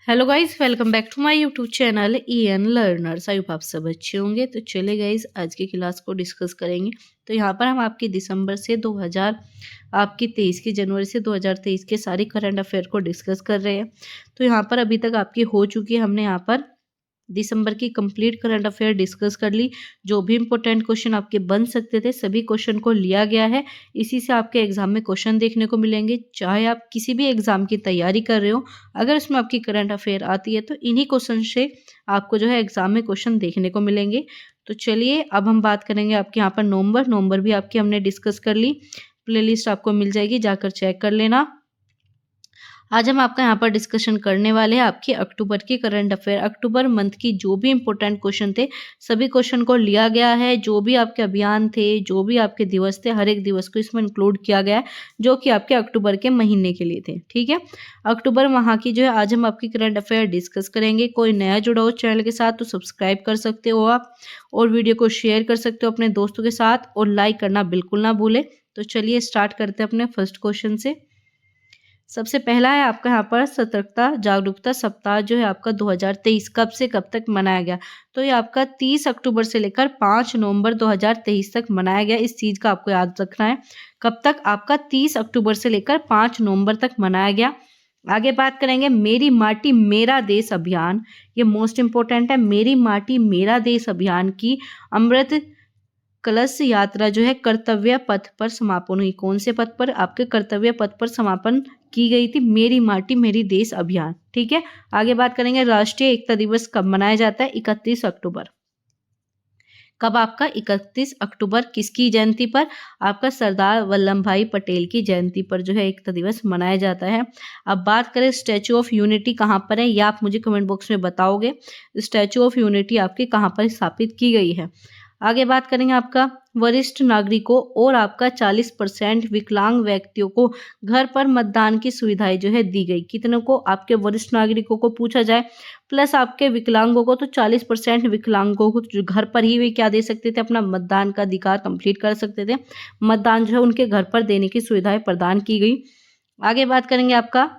Hello guys, welcome back to my YouTube channel EN learners. I hope आप सब अच्छे होंगे। तो चले गाइस, आज की क्लास को डिस्कस करेंगे। तो यहाँ पर हम आपकी दिसंबर से 2000 आपकी 23 की जनवरी से 2023 के सारी करंट अफेयर को डिस्कस कर रहे हैं। तो यहाँ पर अभी तक आपकी हो चुकी है, हमने यहाँ पर दिसंबर की कंप्लीट करंट अफेयर डिस्कस कर ली। जो भी इंपॉर्टेंट क्वेश्चन आपके बन सकते थे सभी क्वेश्चन को लिया गया है। इसी से आपके एग्जाम में क्वेश्चन देखने को मिलेंगे। चाहे आप किसी भी एग्जाम की तैयारी कर रहे हो, अगर उसमें आपकी करंट अफेयर आती है तो इन्हीं क्वेश्चन से आपको जो है एग्जाम में क्वेश्चन देखने को मिलेंगे। तो चलिए अब हम बात करेंगे आपके यहाँ पर नवंबर भी आपकी हमने डिस्कस कर ली। प्लेलिस्ट आपको मिल जाएगी, जाकर चेक कर लेना। आज हम आपका यहाँ पर डिस्कशन करने वाले हैं आपकी अक्टूबर की करंट अफेयर। अक्टूबर मंथ की जो भी इंपॉर्टेंट क्वेश्चन थे सभी क्वेश्चन को लिया गया है। जो भी आपके अभियान थे, जो भी आपके दिवस थे, हर एक दिवस को इसमें इंक्लूड किया गया है, जो कि आपके अक्टूबर के महीने के लिए थे। ठीक है, अक्टूबर माह की जो है आज हम आपकी करंट अफेयर डिस्कस करेंगे। कोई नया जुड़ा हो चैनल के साथ तो सब्सक्राइब कर सकते हो आप, और वीडियो को शेयर कर सकते हो अपने दोस्तों के साथ, और लाइक करना बिल्कुल ना भूलें। तो चलिए स्टार्ट करते हैं अपने फर्स्ट क्वेश्चन से। सबसे पहला है आपका यहाँ पर सतर्कता जागरूकता सप्ताह जो है आपका 2023 कब से कब तक मनाया गया। तो ये आपका 30 अक्टूबर से लेकर 5 नवंबर 2023 तक मनाया गया। इस चीज़ का आपको याद रखना है, कब तक आपका 30 अक्टूबर से लेकर 5 नवंबर तक मनाया गया। आगे बात करेंगे मेरी माटी मेरा देश अभियान। ये मोस्ट इंपॉर्टेंट है। मेरी माटी मेरा देश अभियान की अमृत कलश यात्रा जो है कर्तव्य पथ पर समापन हुई। कौन से पथ पर? आपके कर्तव्य पथ पर समापन की गई थी मेरी माटी मेरी देश अभियान। ठीक है, आगे बात करेंगे राष्ट्रीय एकता दिवस कब मनाया जाता है? 31 अक्टूबर। कब आपका 31 अक्टूबर किसकी जयंती पर? आपका सरदार वल्लभ भाई पटेल की जयंती पर जो है एकता दिवस मनाया जाता है। अब बात करें स्टैचू ऑफ यूनिटी कहाँ पर है, या आप मुझे कमेंट बॉक्स में बताओगे स्टैचू ऑफ यूनिटी आपकी कहाँ पर स्थापित की गई है। आगे बात करेंगे आपका वरिष्ठ नागरिकों और आपका 40% विकलांग व्यक्तियों को घर पर मतदान की सुविधाएं जो है दी गई। कितनों को? आपके वरिष्ठ नागरिकों को पूछा जाए, प्लस आपके विकलांगों को। तो 40% विकलांगों को जो घर पर ही वे क्या दे सकते थे, अपना मतदान का अधिकार कंप्लीट कर सकते थे। मतदान जो है उनके घर पर देने की सुविधाएं प्रदान की गई। आगे बात करेंगे आपका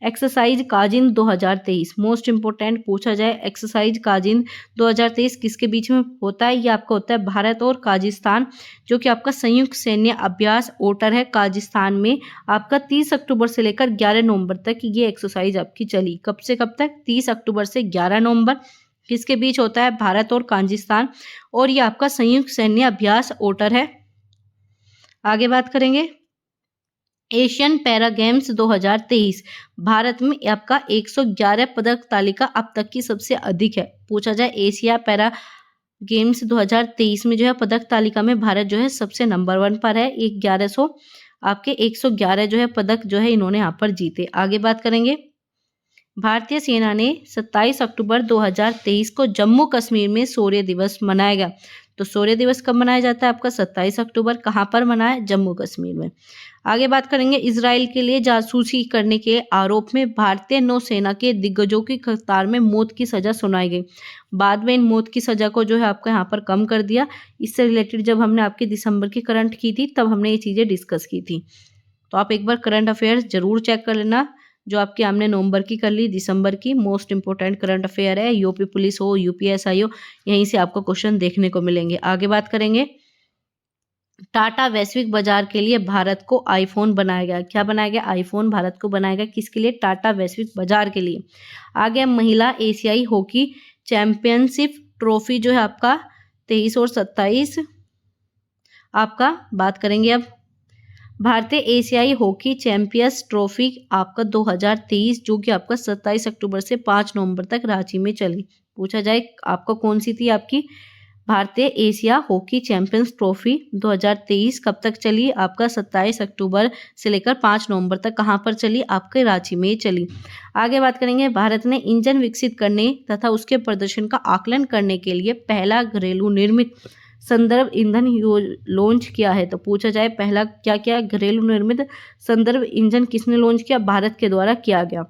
एक्सरसाइज काजिन 2023। मोस्ट इंपोर्टेंट पूछा जाए, एक्सरसाइज काजिन 2023 किसके बीच में होता है? ये आपका होता है भारत और काजिस्तान, जो कि आपका संयुक्त सैन्य अभ्यास ओटर है। काजिस्तान में आपका 30 अक्टूबर से लेकर 11 नवंबर तक ये एक्सरसाइज आपकी चली। कब से कब तक? 30 अक्टूबर से 11 नवंबर। किसके बीच होता है? भारत और काजिस्तान, और ये आपका संयुक्त सैन्य अभ्यास ओटर है। आगे बात करेंगे एशियन पैरा गेम्स 2023। भारत में आपका 111 पदक तालिका अब तक की सबसे अधिक है। पूछा जाए एशिया पैरा गेम्स 2023 में जो है पदक तालिका में भारत जो है सबसे नंबर 1 पर है। 1100 आपके 111 जो है पदक जो है इन्होंने यहाँ पर जीते। आगे बात करेंगे भारतीय सेना ने 27 अक्टूबर 2023 को जम्मू कश्मीर में शौर्य दिवस मनाया गया। तो शौर्य दिवस कब मनाया जाता है आपका? 27 अक्टूबर। कहाँ पर मनाया? जम्मू कश्मीर में। आगे बात करेंगे इजराइल के लिए जासूसी करने के आरोप में भारतीय नौसेना के दिग्गजों की कतार में मौत की सजा सुनाई गई। बाद में इन मौत की सजा को जो है आपका यहाँ पर कम कर दिया। इससे रिलेटेड जब हमने आपकी दिसंबर की करंट की थी तब हमने ये चीज़ें डिस्कस की थी। तो आप एक बार करंट अफेयर्स जरूर चेक कर लेना, जो आपकी हमने नवंबर की कर ली। दिसंबर की मोस्ट इंपोर्टेंट करंट अफेयर है। यूपी पुलिस हो, यूपीएसआई हो, यहीं से आपको क्वेश्चन देखने को मिलेंगे। आगे बात करेंगे टाटा वैश्विक बाजार के लिए भारत को आईफोन बनाया गया। क्या बनाया गया? आईफोन भारत को बनाया गया। किसके लिए? टाटा वैश्विक बाजार के लिए। आगे महिला एशियाई हॉकी चैंपियनशिप ट्रॉफी जो है आपका 23 और 27 आपका बात करेंगे। अब भारतीय एशियाई हॉकी चैंपियंस ट्रॉफी आपका 2023 जो कि आपका 27 अक्टूबर से 5 नवंबर तक रांची में चली। पूछा जाए आपको कौन सी थी? आपकी भारतीय एशिया हॉकी चैंपियंस ट्रॉफी 2023 कब तक चली? आपका 27 अक्टूबर से लेकर 5 नवंबर तक। कहाँ पर चली? आपके रांची में चली। आगे बात करेंगे भारत ने इंजन विकसित करने तथा उसके प्रदर्शन का आकलन करने के लिए पहला घरेलू निर्मित संदर्भ ईंधन लॉन्च किया है। तो पूछा जाए पहला क्या क्या घरेलू निर्मित संदर्भ ईंधन किसने लॉन्च किया? भारत के द्वारा किया गया।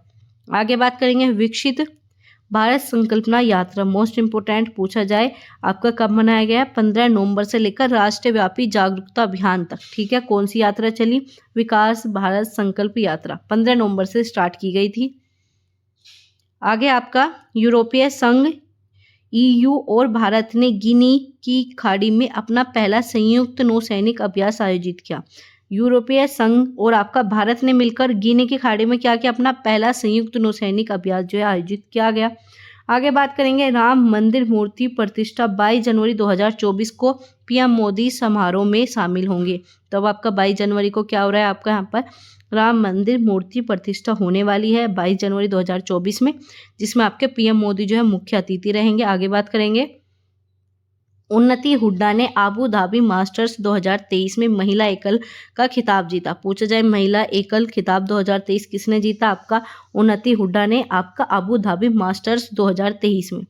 आगे बात करेंगे विकसित भारत संकल्पना यात्रा। मोस्ट इंपोर्टेंट पूछा जाए आपका कब मनाया गया है? 15 नवंबर से लेकर राष्ट्रव्यापी जागरूकता अभियान तक। ठीक है, कौन सी यात्रा चली? विकास भारत संकल्प यात्रा 15 नवंबर से स्टार्ट की गई थी। आगे आपका यूरोपीय संघ EU और भारत ने गिनी की खाड़ी में अपना पहला संयुक्त नौसैनिक अभ्यास आयोजित किया। यूरोपीय संघ और आपका भारत ने मिलकर गिनी की खाड़ी में क्या किया, अपना पहला संयुक्त नौसैनिक अभ्यास जो है आयोजित किया गया। आगे बात करेंगे राम मंदिर मूर्ति प्रतिष्ठा 22 जनवरी 2024 को PM मोदी समारोह में शामिल होंगे। तो अब आपका 22 जनवरी को क्या हो रहा है, आपका यहाँ पर राम मंदिर मूर्ति प्रतिष्ठा होने वाली है 22 जनवरी 2024 में, जिसमें आपके PM मोदी जो है मुख्य अतिथि रहेंगे। आगे बात करेंगे उन्नति हुड्डा ने आबू धाबी मास्टर्स 2023 में महिला एकल का खिताब जीता। पूछा जाए महिला एकल खिताब 2023 किसने जीता, आपका उन्नति हुड्डा ने आपका आबू धाबी मास्टर्स 2023 में।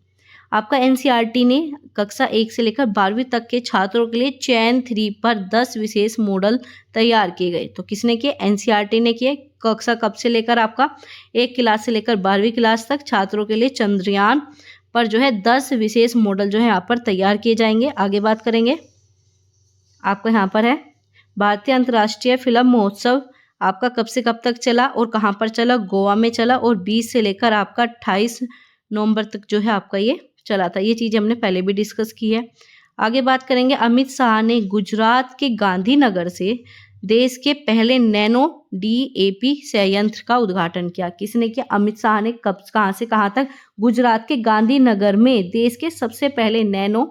आपका NCERT ने कक्षा 1 से लेकर 12वीं तक के छात्रों के लिए चयन 3 पर 10 विशेष मॉडल तैयार किए गए। तो किसने किए, NCERT ने किए। कक्षा कब से लेकर आपका 1 क्लास से लेकर 12वीं क्लास तक छात्रों के लिए चंद्रयान पर जो है 10 विशेष मॉडल जो है यहाँ पर तैयार किए जाएंगे। आगे बात करेंगे आपको यहाँ पर है भारतीय अंतर्राष्ट्रीय फिल्म महोत्सव आपका कब से कब तक चला और कहाँ पर चला, गोवा में चला और 20 से लेकर आपका 28 नवंबर तक जो है आपका ये चला था। ये चीज़ हमने पहले भी डिस्कस की है। आगे बात करेंगे अमित शाह ने गुजरात के गांधीनगर से देश के पहले नैनो DAP संयंत्र का उद्घाटन किया। किसने किया, अमित शाह ने कब कहाँ से कहाँ तक, गुजरात के गांधीनगर में देश के सबसे पहले नैनो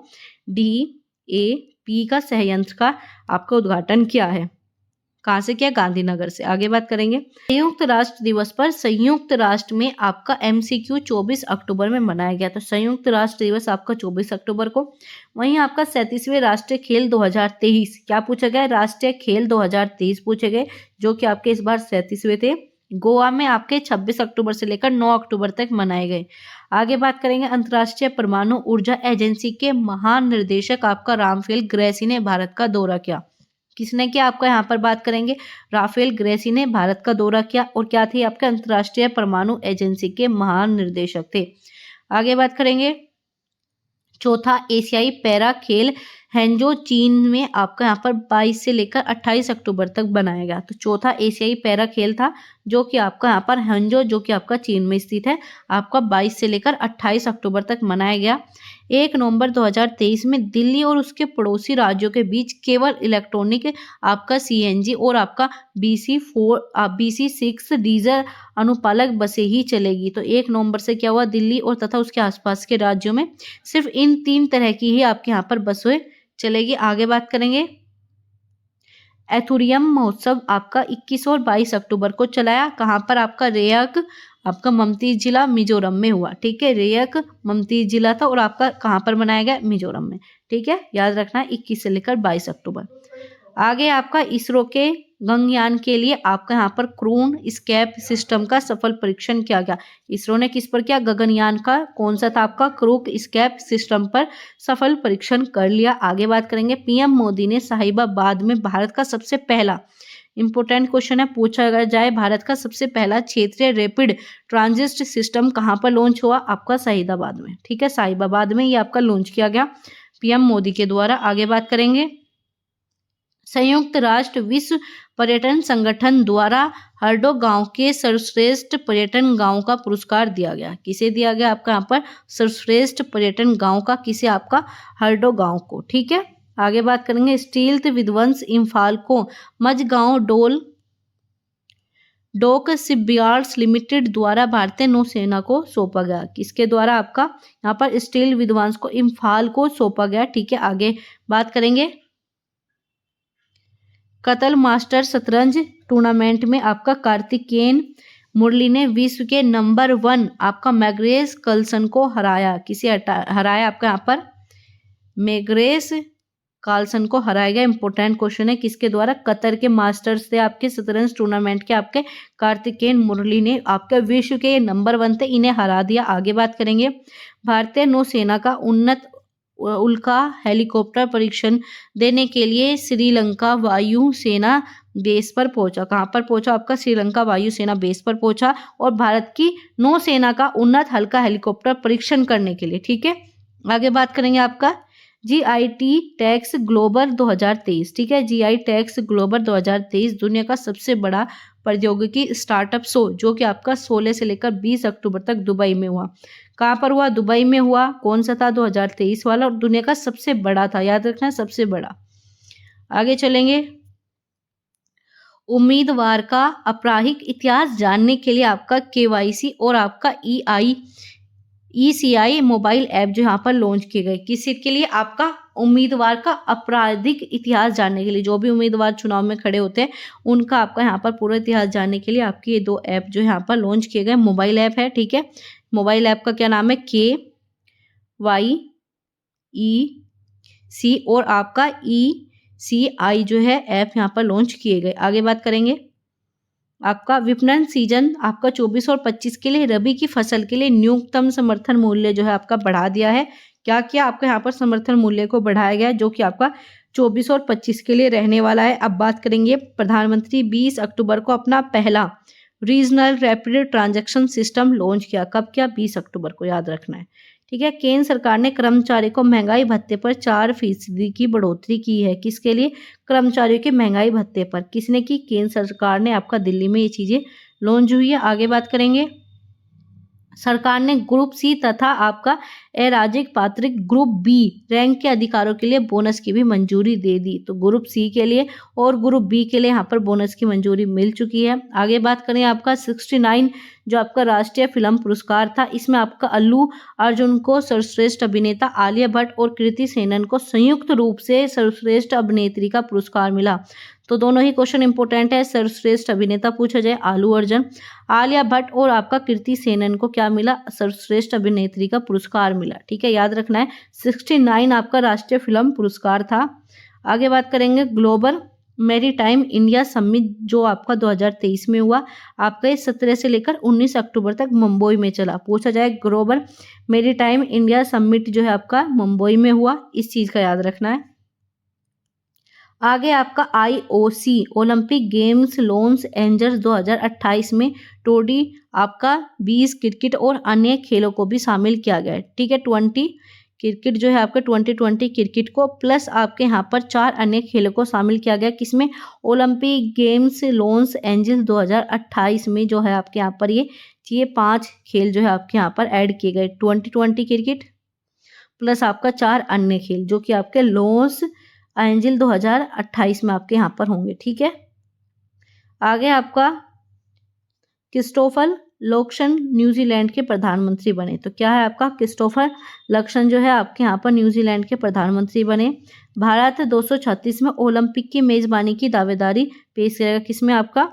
DAP का संयंत्र का आपका उद्घाटन किया है। कहाँ से किया, गांधीनगर से। आगे बात करेंगे संयुक्त राष्ट्र दिवस पर संयुक्त राष्ट्र में आपका MCQ 24 अक्टूबर में मनाया गया। तो संयुक्त राष्ट्र दिवस आपका 24 अक्टूबर को। वहीं आपका 37वें राष्ट्रीय खेल 2023 क्या पूछा गया, राष्ट्रीय खेल 2023 पूछे गए, जो कि आपके इस बार 37वें थे। गोवा में आपके 26 अक्टूबर से लेकर 9 अक्टूबर तक मनाए गए। आगे बात करेंगे अंतर्राष्ट्रीय परमाणु ऊर्जा एजेंसी के महानिर्देशक आपका राफेल ग्रेसी ने भारत का दौरा किया। किसने किया, आपका यहाँ पर बात करेंगे राफेल ग्रेसी ने भारत का दौरा किया और क्या थे, आपके अंतर्राष्ट्रीय परमाणु एजेंसी के महानिर्देशक थे। आगे बात करेंगे चौथा एशियाई पैरा खेल हैंजो चीन में आपका यहाँ पर 22 से लेकर 28 अक्टूबर तक बनाया गया। तो चौथा एशियाई पैरा खेल था जो कि आपका यहाँ पर हैंजो जो कि आपका चीन में स्थित है, आपका 22 से लेकर 28 अक्टूबर तक मनाया गया। 1 नवंबर 2023 में दिल्ली और उसके पड़ोसी राज्यों के बीच केवल इलेक्ट्रॉनिक आपका CNG और आपका BC6 डीजल अनुपालक बसें ही चलेगी। तो 1 नवंबर से क्या हुआ, दिल्ली और तथा उसके आसपास के राज्यों में सिर्फ इन 3 तरह की ही आपके यहाँ पर बसें चलेगी। आगे बात करेंगे एथुरियम महोत्सव आपका 21 और 22 अक्टूबर को चलाया। कहाँ पर, आपका रेयक आपका ममती जिला मिजोरम में हुआ। ठीक है, रेयक ममती जिला था और आपका कहाँ पर मनाया गया, मिजोरम में। ठीक है, याद रखना 21 से लेकर 22 अक्टूबर। आगे आपका इसरो के गगनयान के लिए आपका यहाँ पर क्रू स्केप सिस्टम का सफल परीक्षण किया गया। इसरो ने किस पर किया, गगनयान का कौन सा था, आपका क्रू स्केप सिस्टम पर सफल परीक्षण कर लिया। आगे बात करेंगे PM मोदी ने साहिबाबाद में भारत का सबसे पहला, इंपोर्टेंट क्वेश्चन है, पूछा जाए भारत का सबसे पहला क्षेत्रीय रैपिड ट्रांजिट सिस्टम कहाँ पर लॉन्च हुआ, आपका साहिबाबाद में। ठीक है, साहिबाबाद में ये आपका लॉन्च किया गया PM मोदी के द्वारा। आगे बात करेंगे संयुक्त राष्ट्र विश्व पर्यटन संगठन द्वारा हरडो गांव के सर्वश्रेष्ठ पर्यटन गांव का पुरस्कार दिया गया। किसे दिया गया, आपका यहाँ पर सर्वश्रेष्ठ पर्यटन गांव का, किसे, आपका हरडो गांव को। ठीक है, आगे बात करेंगे स्टील्थ विध्वंस इम्फाल को मझगांव डोक शिपयार्ड्स लिमिटेड द्वारा भारतीय नौसेना को सौंपा गया। किसके द्वारा, आपका यहाँ पर स्टील विध्वंस को इम्फाल को सौंपा गया। ठीक है, आगे बात करेंगे कतल मास्टर शतरंज टूर्नामेंट में आपका कार्तिकेयन मुरली ने विश्व के नंबर 1 आपका मैग्रेस कार्लसन को हराया। किसे हराया, आपका यहाँ पर मैग्रेस कार्लसन को हराया गया। इंपॉर्टेंट क्वेश्चन है, किसके द्वारा, कतर के मास्टर्स थे आपके शतरंज टूर्नामेंट के, आपके कार्तिकेयन मुरली ने आपके विश्व के नंबर 1 थे, इन्हें हरा दिया। आगे बात करेंगे भारतीय नौसेना का उन्नत उल्का हेलीकॉप्टर परीक्षण देने के लिए श्रीलंका वायु सेना बेस पर पहुंचा। कहां पर पहुंचा, आपका श्रीलंका वायु सेना बेस पर पहुंचा और भारत की नौसेना का उन्नत हल्का हेलीकॉप्टर परीक्षण करने के लिए। ठीक है, आगे बात करेंगे आपका GIT टैक्स ग्लोबल 2023, ठीक है, GI टैक्स ग्लोबल 2023 दुनिया का सबसे बड़ा प्रौद्योगिकी स्टार्टअप शो जो कि आपका 16 से लेकर 20 अक्टूबर तक दुबई में हुआ। कहाँ पर हुआ? दुबई में हुआ। कौन सा था? 2023 वाला, और दुनिया का सबसे बड़ा था, याद रखना है, सबसे बड़ा। आगे चलेंगे। उम्मीदवार का आपराधिक इतिहास जानने के लिए आपका KYC और आपका ECI मोबाइल ऐप जो यहाँ पर लॉन्च किए गए, किसी के लिए? आपका उम्मीदवार का आपराधिक इतिहास जानने के लिए। जो भी उम्मीदवार चुनाव में खड़े होते हैं उनका आपका यहाँ पर पूरा इतिहास जानने के लिए आपके ये 2 ऐप जो यहाँ पर लॉन्च किए गए, मोबाइल ऐप है, ठीक है। मोबाइल ऐप का क्या नाम है? KYEC और आपका ECI जो है ऐप यहाँ पर लॉन्च किए गए। आगे बात करेंगे। आपका विपणन सीजन आपका 24 और 25 के लिए रबी की फसल के लिए न्यूनतम समर्थन मूल्य जो है आपका बढ़ा दिया है। क्या किया? आपका यहाँ पर समर्थन मूल्य को बढ़ाया गया है, जो कि आपका 24 और 25 के लिए रहने वाला है। अब बात करेंगे। प्रधानमंत्री 20 अक्टूबर को अपना पहला regional rapid transaction system launch किया। कब किया? 20 अक्टूबर को, याद रखना है, ठीक है। केंद्र सरकार ने कर्मचारी को महंगाई भत्ते पर 4% की बढ़ोतरी की है। किसके लिए? कर्मचारियों के महंगाई भत्ते पर। किसने की? केंद्र सरकार ने। आपका दिल्ली में ये चीजें लॉन्च हुई है। आगे बात करेंगे। सरकार ने ग्रुप सी तथा आपका अराजक पात्र ग्रुप बी रैंक के अधिकारों के लिए बोनस की भी मंजूरी दे दी। तो ग्रुप सी के लिए और ग्रुप बी के लिए यहाँ पर बोनस की मंजूरी मिल चुकी है। आगे बात करें। आपका 69 जो आपका राष्ट्रीय फिल्म पुरस्कार था, इसमें आपका अल्लू अर्जुन को सर्वश्रेष्ठ अभिनेता, आलिया भट्ट और कृति सेनन को संयुक्त रूप से सर्वश्रेष्ठ अभिनेत्री का पुरस्कार मिला। तो दोनों ही क्वेश्चन इंपॉर्टेंट है। सर्वश्रेष्ठ अभिनेता पूछा जाए आलू अर्जुन, आलिया भट्ट और आपका कृति सेनन को क्या मिला? सर्वश्रेष्ठ अभिनेत्री का पुरस्कार मिला, ठीक है, याद रखना है। 69 आपका राष्ट्रीय फिल्म पुरस्कार था। आगे बात करेंगे। ग्लोबल मैरीटाइम इंडिया समिट जो आपका 2023 में हुआ, आपका ये 17 से लेकर 19 अक्टूबर तक मुंबई में चला। पूछा जाए ग्लोबल मैरीटाइम इंडिया समिट जो है आपका मुंबई में हुआ, इस चीज का याद रखना है। आगे आपका IOC Olympic games Los Angeles 2028 में टोडी आपका 20 क्रिकेट और अन्य खेलों को भी शामिल किया गया है, ठीक है। 20 क्रिकेट जो है आपका 2020 क्रिकेट को प्लस आपके यहाँ पर 4 अन्य खेलों को शामिल किया गया। किसमें? ओलंपिक गेम्स लॉस एंजल्स 2028 में जो है आपके यहाँ पर ये 5 खेल जो है आपके यहाँ पर ऐड किए गए। 2020 क्रिकेट प्लस आपका 4 अन्य खेल जो कि आपके लॉस एंजल 2028 में आपके यहाँ पर होंगे, ठीक है। आगे आपका क्रिस्टोफर लक्सन न्यूजीलैंड के प्रधानमंत्री बने। तो क्या है आपका? क्रिस्टोफर लक्सन जो है आपके यहाँ पर न्यूजीलैंड के प्रधानमंत्री बने। भारत 236 में ओलंपिक की मेजबानी की दावेदारी पेश करेगा। किसमें? आपका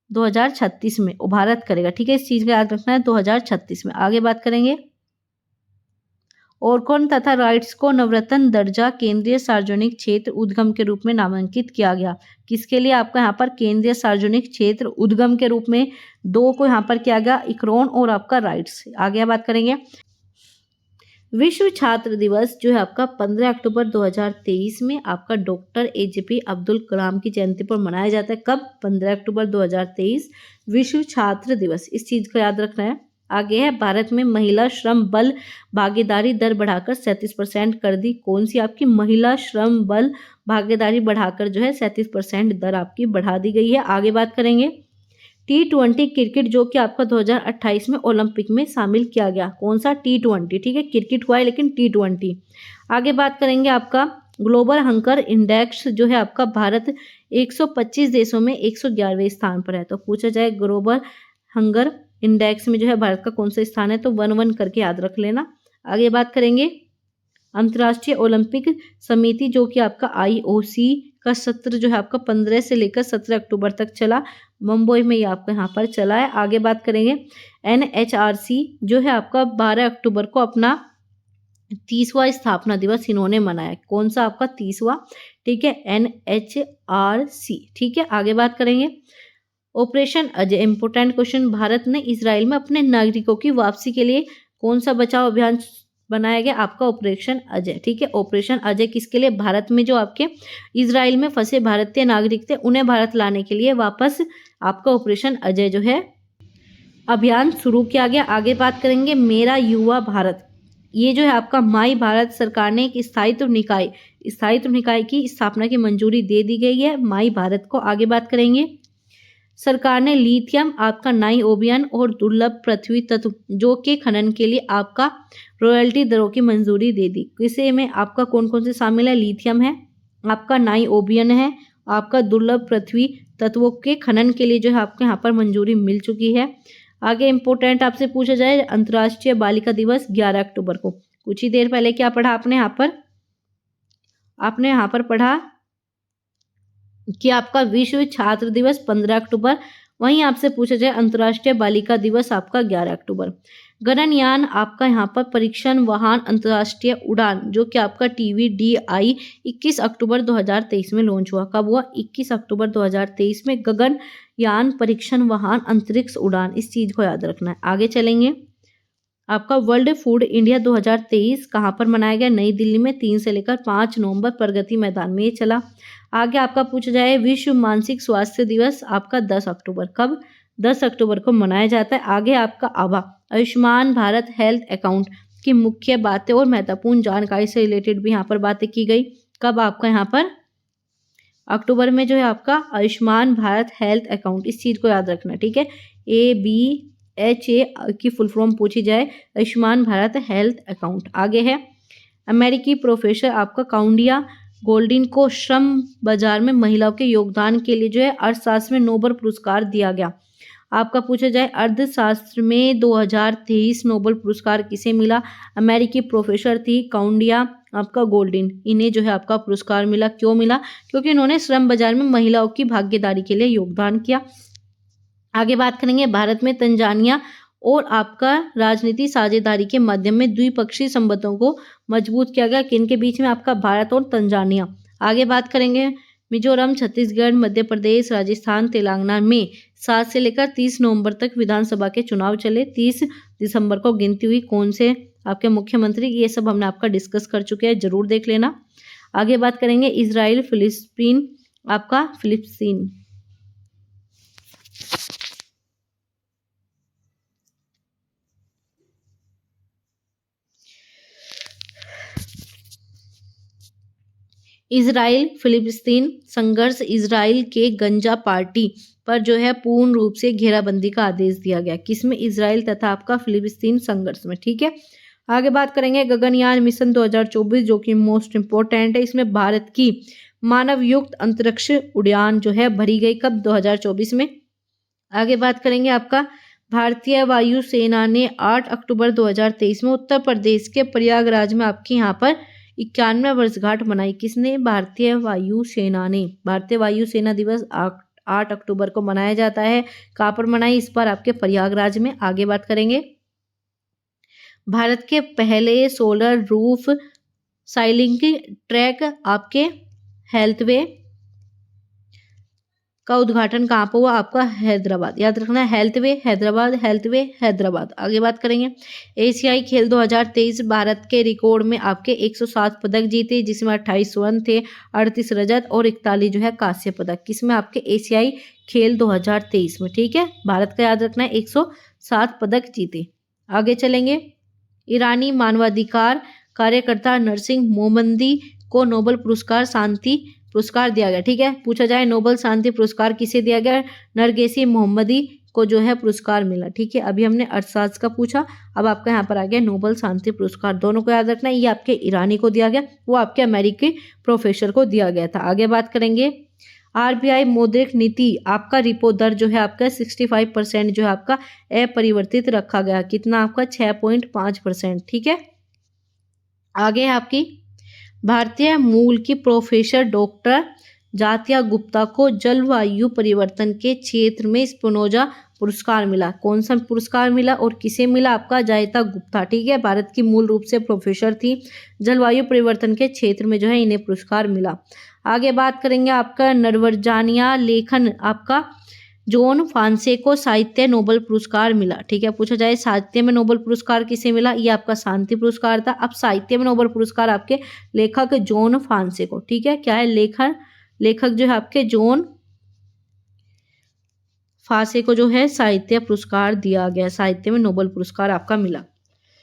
2036 में भारत करेगा, ठीक है, इस चीज का याद रखना है, 2036 में। आगे बात करेंगे। ऑर्कोन तथा राइट्स को नवरत्न दर्जा केंद्रीय सार्वजनिक क्षेत्र उद्गम के रूप में नामांकित किया गया। किसके लिए? आपका यहाँ पर केंद्रीय सार्वजनिक क्षेत्र उद्गम के रूप में 2 को यहाँ पर किया गया, इक्रोन और आपका राइट्स। आगे बात करेंगे। विश्व छात्र दिवस जो है आपका 15 अक्टूबर 2023 में आपका डॉक्टर AJP अब्दुल कलाम की जयंती पर मनाया जाता है। कब? 15 अक्टूबर 2023 विश्व छात्र दिवस, इस चीज का याद रखना है। आगे है। भारत में महिला श्रम बल भागीदारी दर बढ़ाकर 37% कर दी। कौन सी? आपकी महिला श्रम बल भागीदारी बढ़ाकर जो है 37% दर आपकी बढ़ा दी गई है। आगे बात करेंगे। T20 क्रिकेट जो कि आपका 2028 में ओलंपिक में शामिल किया गया। कौन सा? T20, ठीक है, क्रिकेट हुआ है लेकिन T20। आगे बात करेंगे। आपका ग्लोबल हंगर इंडेक्स जो है आपका भारत 125 देशों में 111वें स्थान पर है। तो पूछा जाए ग्लोबल हंगर इंडेक्स में जो है भारत का कौन सा स्थान है? तो 1 करके याद रख लेना। आगे बात करेंगे। अंतर्राष्ट्रीय ओलंपिक समिति जो कि आपका IOC का सत्र जो है आपका 15 से लेकर 17 अक्टूबर तक चला। मुंबई में ये आपका यहाँ पर चला है। आगे बात करेंगे। NHRC जो है आपका 12 अक्टूबर को अपना 30वां स्थापना दिवस इन्होंने मनाया। कौन सा? आपका 30वां, ठीक है, NHRC, ठीक है। आगे बात करेंगे। Operation Ajay, important question. Bharat ने इजराइल में अपने नागरिकों की वापसी के लिए कौन सा बचाव अभियान बनाया गया? आपका ऑपरेशन अजय, ठीक है। ऑपरेशन अजय किसके लिए? भारत में जो आपके इजराइल में फंसे भारतीय नागरिक थे उन्हें भारत लाने के लिए वापस आपका ऑपरेशन अजय जो है अभियान शुरू किया गया। आगे बात करेंगे। मेरा युवा भारत ये जो है आपका माई भारत सरकार ने एक स्थायित्व निकाय की स्थापना की मंजूरी दे दी गई है माई भारत को। आगे बात करेंगे, सरकार ने लिथियम, आपका नाइओबियम और दुर्लभ पृथ्वी तत्व जो के खनन के लिए आपका रॉयल्टी दरों की मंजूरी दे दी। इसे में आपका कौन कौन से शामिल है? लिथियम है, आपका नाइओबियम है, आपका दुर्लभ पृथ्वी तत्वों के खनन के लिए जो है आपको यहाँ पर मंजूरी मिल चुकी है। आगे इंपॉर्टेंट आपसे पूछा जाए, अंतर्राष्ट्रीय बालिका दिवस 11 अक्टूबर को। कुछ ही देर पहले क्या पढ़ा आपने यहाँ पर पढ़ा कि आपका विश्व छात्र दिवस 15 अक्टूबर। वहीं आपसे पूछा जाए अंतर्राष्ट्रीय बालिका दिवस आपका 11 अक्टूबर। गगनयान आपका यहाँ पर परीक्षण वाहन अंतर्राष्ट्रीय उड़ान जो कि आपका TVDI 21 अक्टूबर 2023 में लॉन्च हुआ। कब हुआ? 21 अक्टूबर 2023 में गगनयान परीक्षण वाहन अंतरिक्ष उड़ान, इस चीज को याद रखना है। आगे चलेंगे, आपका वर्ल्ड फूड इंडिया 2023 कहाँ पर मनाया गया? नई दिल्ली में 3 से लेकर 5 नवंबर प्रगति मैदान में ये चला। आगे आपका पूछा जाए विश्व मानसिक स्वास्थ्य दिवस आपका 10 अक्टूबर। कब? 10 अक्टूबर को मनाया जाता है। आगे आपका आयुष्मान भारत हेल्थ अकाउंट की मुख्य बातें और महत्वपूर्ण जानकारी से रिलेटेड भी यहाँ पर बातें की गई। कब? आपका यहाँ पर अक्टूबर में जो है आपका आयुष्मान भारत हेल्थ अकाउंट, इस चीज को याद रखना, ठीक है। ABHA की फुल फॉर्म पूछी जाए, आयुष्मान भारत हेल्थ अकाउंट। आगे है अमेरिकी प्रोफेसर आपका काउंडिया गोल्डिन को श्रम बाजार में महिलाओं के योगदान के लिए जो है अर्थशास्त्र में नोबेल पुरस्कार दिया गया। आपका पूछा जाए अर्थशास्त्र में 2023 नोबेल पुरस्कार किसे मिला? अमेरिकी प्रोफेसर थी काउंडिया आपका गोल्डिन, इन्हें जो है आपका पुरस्कार मिला। क्यों मिला? क्योंकि इन्होंने श्रम बाजार में महिलाओं की भागीदारी के लिए योगदान किया। आगे बात करेंगे, भारत में तंजानिया और आपका राजनीति साझेदारी के माध्यम में द्विपक्षीय संबंधों को मजबूत किया गया। किनके बीच में? आपका भारत और तंजानिया। आगे बात करेंगे, मिजोरम, छत्तीसगढ़, मध्य प्रदेश, राजस्थान, तेलंगाना में 7 से लेकर 30 नवंबर तक विधानसभा के चुनाव चले। 30 दिसंबर को गिनती हुई। कौन से आपके मुख्यमंत्री? ये सब हमने आपका डिस्कस कर चुके हैं, जरूर देख लेना। आगे बात करेंगे इजराइल फिलिस्तीन आपका फिलिस्तीन। इजराइल फिलिस्तीन संघर्ष, इजराइल के गंजा पार्टी पर जो है पूर्ण रूप से घेराबंदी का आदेश दिया गया। किसमें? इजराइल तथा आपका फिलिस्तीन संघर्ष में, ठीक है। आगे बात करेंगे गगनयान मिशन 2024 जो कि मोस्ट इंपोर्टेंट है। इसमें भारत की मानव युक्त अंतरिक्ष उड़ान जो है भरी गई। कब? 2024 में। आगे बात करेंगे आपका भारतीय वायुसेना ने 8 अक्टूबर 2023 में उत्तर प्रदेश के प्रयागराज में आपके यहाँ पर 91 वर्षगांठ मनाई। किसने? भारतीय वायुसेना ने। भारतीय वायुसेना दिवस 8 अक्टूबर को मनाया जाता है। कहाँ पर मनाई? इस बार आपके प्रयागराज में। आगे बात करेंगे, भारत के पहले सोलर रूफ साइलिंग ट्रैक आपके हेल्थवे का उद्घाटन कहाँ पर हुआ? आपका हैदराबाद। याद रखना है, हेल्थवे हैदराबाद। आगे बात करेंगे, एशियाई खेल 2023 भारत के रिकॉर्ड में आपके 107 पदक जीते, जिसमें 28 स्वर्ण थे, 38 रजत और 41 जो है कांस्य पदक। किसमें? आपके एशियाई खेल 2023 में, ठीक है। भारत का याद रखना है, 107 पदक जीते। आगे चलेंगे, ईरानी मानवाधिकार कार्यकर्ता नरसिंह मोहम्मदी को नोबेल पुरस्कार शांति पुरस्कार दिया गया, ठीक है। पूछा जाए नोबेल शांति पुरस्कार किसे दिया गया? नरगिस मोहम्मदी को जो है पुरस्कार मिला, ठीक है। अभी हमने अर्थशास्त्र का पूछा, अब आपका यहाँ पर आ गया नोबेल शांति पुरस्कार। दोनों को याद रखना है, ये आपके ईरानी को दिया गया, वो आपके अमेरिकी प्रोफेसर को दिया गया था। आगे बात करेंगे, RBI मौद्रिक नीति आपका रिपो दर जो है आपका 65% जो है आपका अपरिवर्तित रखा गया। कितना? आपका 6.5%, ठीक है। आगे है आपकी भारतीय मूल की प्रोफेसर डॉक्टर जातिया गुप्ता को जलवायु परिवर्तन के क्षेत्र में स्पिनोजा पुरस्कार मिला। कौन सा पुरस्कार मिला और किसे मिला? आपका जातिया गुप्ता, ठीक है। भारत की मूल रूप से प्रोफेसर थी, जलवायु परिवर्तन के क्षेत्र में जो है इन्हें पुरस्कार मिला। आगे बात करेंगे, आपका नरवरजानिया लेखन आपका जॉन फांसे को साहित्य नोबेल पुरस्कार मिला, ठीक है। पूछा जाए साहित्य में नोबेल पुरस्कार किसे मिला? ये आपका शांति पुरस्कार था। अब साहित्य में नोबेल पुरस्कार आपके लेखक जॉन फांसे को, ठीक है। क्या है? लेखक जो है आपके जॉन फांसे को जो है साहित्य पुरस्कार दिया गया, साहित्य में नोबेल पुरस्कार आपका मिला।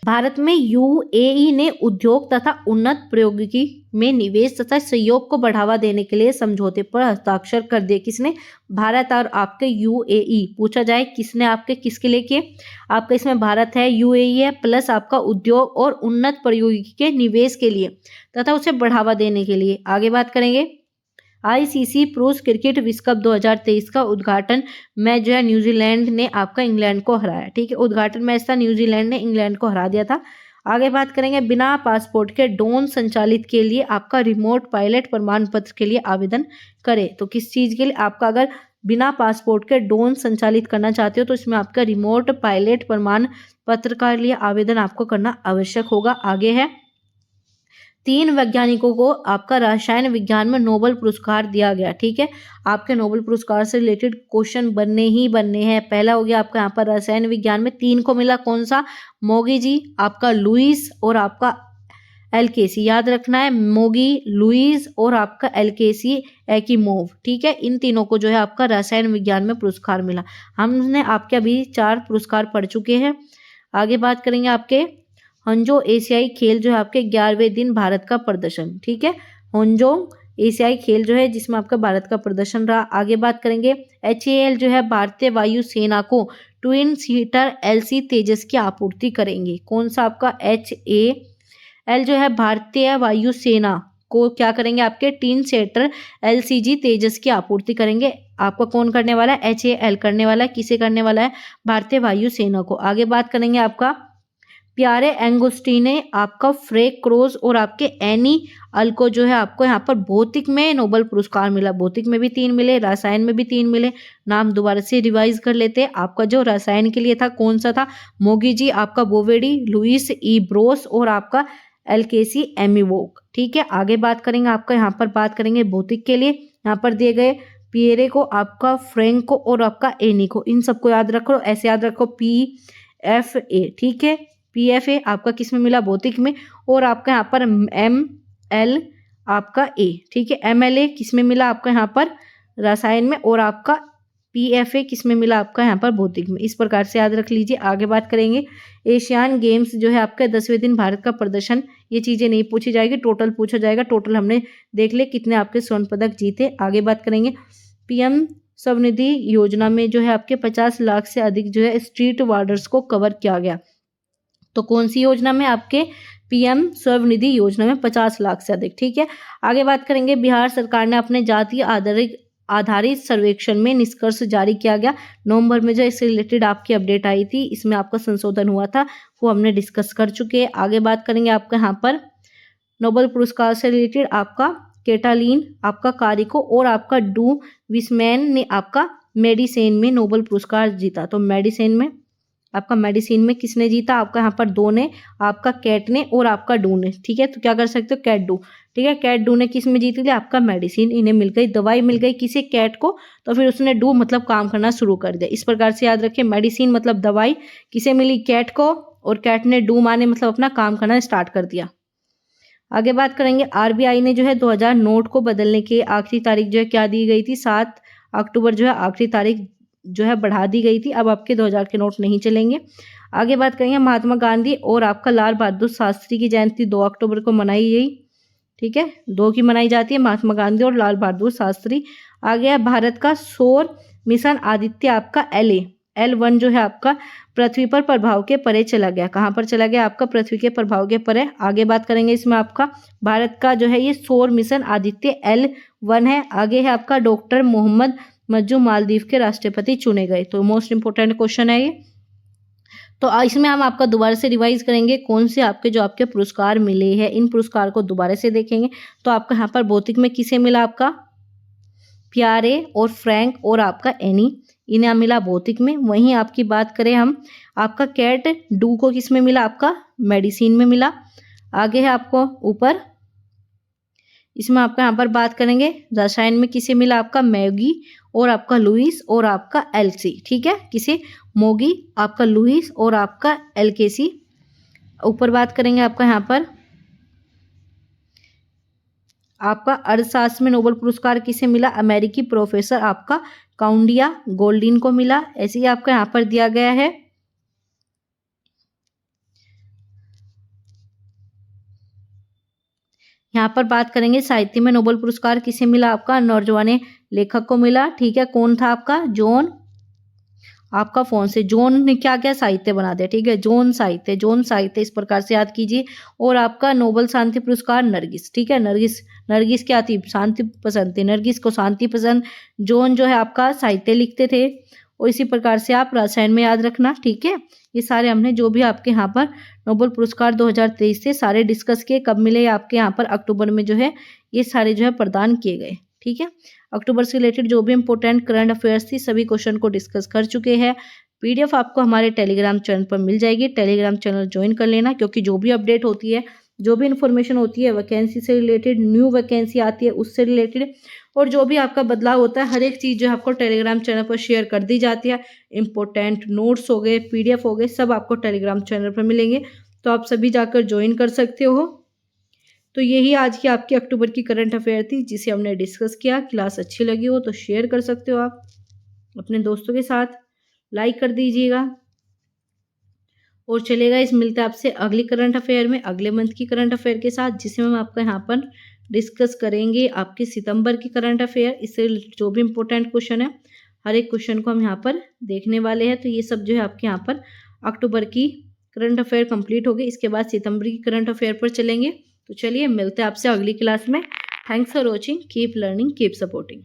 भारत में यूएई ने उद्योग तथा उन्नत प्रौद्योगिकी में निवेश तथा सहयोग को बढ़ावा देने के लिए समझौते पर हस्ताक्षर कर दिए। किसने? भारत और आपके यूएई। पूछा जाए किसने आपके किसके लिए किए? आपका इसमें भारत है, यूएई है, प्लस आपका उद्योग और उन्नत प्रौद्योगिकी के निवेश के लिए तथा उसे बढ़ावा देने के लिए। आगे बात करेंगे आईसीसी पुरुष क्रिकेट विश्व कप 2023 का उद्घाटन मैच जो है न्यूजीलैंड ने आपका इंग्लैंड को हराया। ठीक है, उद्घाटन मैच था, न्यूजीलैंड ने इंग्लैंड को हरा दिया था। आगे बात करेंगे बिना पासपोर्ट के ड्रोन संचालित के लिए आपका रिमोट पायलट प्रमाण पत्र के लिए आवेदन करें। तो किस चीज़ के लिए? आपका अगर बिना पासपोर्ट के ड्रोन संचालित करना चाहते हो तो इसमें आपका रिमोट पायलट प्रमाण पत्र के लिए आवेदन आपको करना आवश्यक होगा। आगे है 3 वैज्ञानिकों को आपका रसायन विज्ञान में नोबेल पुरस्कार दिया गया। ठीक है, आपके नोबेल पुरस्कार से रिलेटेड क्वेश्चन बनने ही बनने हैं। पहला हो गया आपका यहाँ पर रसायन विज्ञान में 3 को मिला, कौन सा? मोगी जी, आपका लुइस और आपका एलकेसी। याद रखना है, मोगी, लुइस और आपका एलकेसी एकिमोव। ठीक है, इन तीनों को जो है आपका रसायन विज्ञान में पुरस्कार मिला। हमने आपके अभी 4 पुरस्कार पढ़ चुके हैं। आगे बात करेंगे आपके हंजो एशियाई खेल जो है आपके 11वें दिन भारत का प्रदर्शन। ठीक है, हंजो एशियाई खेल जो है जिसमें आपका भारत का प्रदर्शन रहा। आगे बात करेंगे HAL जो है भारतीय वायुसेना को ट्विन सीटर LC तेजस की आपूर्ति करेंगे। कौन सा आपका? HAL जो है भारतीय वायुसेना को क्या करेंगे? आपके ट्विन सीटर LCG तेजस की आपूर्ति करेंगे। आपका कौन करने वाला है? HAL करने वाला है। किसे करने वाला है? भारतीय वायुसेना को। आगे बात करेंगे आपका प्यारे एंगोस्टीने, आपका फ्रेक क्रोज और आपके एनी अल्को जो है आपको यहाँ पर भौतिक में नोबेल पुरस्कार मिला। भौतिक में भी 3 मिले, रसायन में भी 3 मिले। नाम दोबारा से रिवाइज कर लेते हैं। आपका जो रसायन के लिए था कौन सा था? मोगी जी, आपका बोवेडी, लुइस ई ब्रोस और आपका एलकेसी एमिवोक। ठीक है, आगे बात करेंगे आपका यहाँ पर बात करेंगे भौतिक के लिए। यहाँ पर दिए गए पियरे को, आपका फ्रैंक को और आपका एनी को, इन सबको याद रखो। ऐसे याद रखो PFA। ठीक है, PFA आपका किस में मिला? भौतिक में। और आपका यहाँ पर ML आपका A। ठीक है, MLA किस में मिला? आपका यहाँ पर रसायन में। और आपका PFA किस में मिला? आपका यहाँ पर भौतिक में। इस प्रकार से याद रख लीजिए। आगे बात करेंगे एशियान गेम्स जो है आपका 10वें दिन भारत का प्रदर्शन। ये चीज़ें नहीं पूछी जाएगी, टोटल पूछा जाएगा। टोटल हमने देख ले कितने आपके स्वर्ण पदक जीते। आगे बात करेंगे PM स्वनिधि योजना में जो है आपके 50 लाख से अधिक जो है स्ट्रीट वार्डर्स को कवर किया गया। तो कौन सी योजना में? आपके PM स्वनिधि योजना में 50 लाख से अधिक। ठीक है, आगे बात करेंगे बिहार सरकार ने अपने जातीय आधारित सर्वेक्षण में निष्कर्ष जारी किया गया। नवंबर में जो इससे रिलेटेड आपकी अपडेट आई थी, इसमें आपका संशोधन हुआ था, वो हमने डिस्कस कर चुके हैं। आगे बात करेंगे आपका यहाँ पर नोबेल पुरस्कार से रिलेटेड आपका केटालिन, आपका कारिको और आपका डू विस्मैन ने आपका मेडिसिन में नोबेल पुरस्कार जीता। तो मेडिसिन में किसने जीता? आपका यहाँ पर 2 ने, आपका कैट ने और आपका डू ने। ठीक है, तो क्या कर सकते हो? Cat do. ठीक है, कैट डू ने किस में जीती थी? आपका मेडिसिन। इन्हें मिल गई, दवाई मिल गई किसे? कैट को। तो फिर उसने डू मतलब काम करना शुरू कर दिया। इस प्रकार से याद रखें, मेडिसिन मतलब दवाई किसे मिली? कैट को। और कैट ने डू माने मतलब अपना काम करना स्टार्ट कर दिया। आगे बात करेंगे RBI ने जो है 2000 नोट को बदलने की आखिरी तारीख जो है क्या दी गई थी? 7 अक्टूबर जो है आखिरी तारीख जो है बढ़ा दी गई थी। अब आपके 2000 के नोट नहीं चलेंगे। आगे बात करेंगे महात्मा गांधी और आपका लाल बहादुर शास्त्री की जयंती 2 अक्टूबर को मनाई गई। ठीक है, 2 की मनाई जाती है, महात्मा गांधी और लाल बहादुर शास्त्री। आगे है भारत का सौर मिशन आदित्य आपका L1 जो है आपका पृथ्वी पर प्रभाव के परे चला गया। कहाँ पर चला गया? आपका पृथ्वी के प्रभाव के परे। आगे बात करेंगे इसमें आपका भारत का जो है ये सौर मिशन आदित्य L1 है। आगे है आपका डॉक्टर मोहम्मद मज्जू मालदीव के राष्ट्रपति चुने गए। तो मोस्ट इंपोर्टेंट क्वेश्चन है ये। तो इसमें हम आपका दोबारा से रिवाइज करेंगे कौन से आपके जो आपके पुरस्कार मिले हैं। इन पुरस्कार को दोबारा से देखेंगे तो आपका यहाँ पर भौतिक में किसे मिला? आपका प्यारे और फ्रैंक और आपका एनी, इन्हें मिला भौतिक में। वहीं आपकी बात करें हम, आपका कैट डू को किस में मिला? आपका मेडिसिन में मिला। आगे है आपको ऊपर इसमें आपका यहाँ पर बात करेंगे रसायन में किसे मिला? आपका मैगी और आपका लुइस और आपका LC। ठीक है, किसे? मोगी, आपका लुइस और आपका LKC। ऊपर बात करेंगे आपका यहाँ पर आपका अर्थशास्त्र में नोबेल पुरस्कार किसे मिला? अमेरिकी प्रोफेसर आपका काउंडिया गोल्डिन को मिला। ऐसे ही आपका यहाँ पर दिया गया है यहाँ पर बात करेंगे साहित्य में नोबेल पुरस्कार किसे मिला आपका, नौजवान लेखक को मिला। ठीक है, कौन था आपका, जॉन, आपका फोन से जॉन ने क्या क्या साहित्य बना दिया। ठीक है, जॉन साहित्य, जॉन साहित्य इस प्रकार से याद कीजिए। और आपका नोबेल शांति पुरस्कार नरगिस। ठीक है, नरगिस, नरगिस क्या थी, शांति पसंद थी, नरगिस को शांति पसंद। जॉन जो है आपका साहित्य लिखते थे। और इसी प्रकार से आप रसायन में याद रखना। ठीक है, ये सारे हमने जो भी आपके यहाँ पर नोबेल पुरस्कार 2023 से सारे डिस्कस किए। कब मिले आपके यहाँ पर, अक्टूबर में जो है ये सारे जो है प्रदान किए गए। ठीक है, अक्टूबर से रिलेटेड जो भी इंपॉर्टेंट करंट अफेयर्स थी सभी क्वेश्चन को डिस्कस कर चुके हैं। पीडीएफ आपको हमारे टेलीग्राम चैनल पर मिल जाएगी। टेलीग्राम चैनल ज्वाइन कर लेना, क्योंकि जो भी अपडेट होती है, जो भी इन्फॉर्मेशन होती है वैकेंसी से रिलेटेड, न्यू वैकेंसी आती है उससे रिलेटेड, और जो भी आपका बदलाव होता है हर एक चीज़ जो है आपको टेलीग्राम चैनल पर शेयर कर दी जाती है। इंपॉर्टेंट नोट्स हो गए, पीडीएफ हो गए, सब आपको टेलीग्राम चैनल पर मिलेंगे, तो आप सभी जाकर ज्वाइन कर सकते हो। तो यही आज की आपकी अक्टूबर की करंट अफेयर थी जिसे हमने डिस्कस किया। क्लास अच्छी लगी हो तो शेयर कर सकते हो आप अपने दोस्तों के साथ, लाइक कर दीजिएगा। और चलेगा इस मिलते हैं आपसे अगली करंट अफेयर में, अगले मंथ की करंट अफेयर के साथ, जिसमें हम आपका यहाँ पर डिस्कस करेंगे आपके सितंबर की करंट अफेयर। इससे जो भी इंपॉर्टेंट क्वेश्चन है हर एक क्वेश्चन को हम यहाँ पर देखने वाले हैं। तो ये सब जो है आपके यहाँ पर अक्टूबर की करंट अफेयर कंप्लीट होगी। इसके बाद सितंबर की करंट अफेयर पर चलेंगे। तो चलिए मिलते हैं आपसे अगली क्लास में। Thanks for watching, keep learning, keep supporting.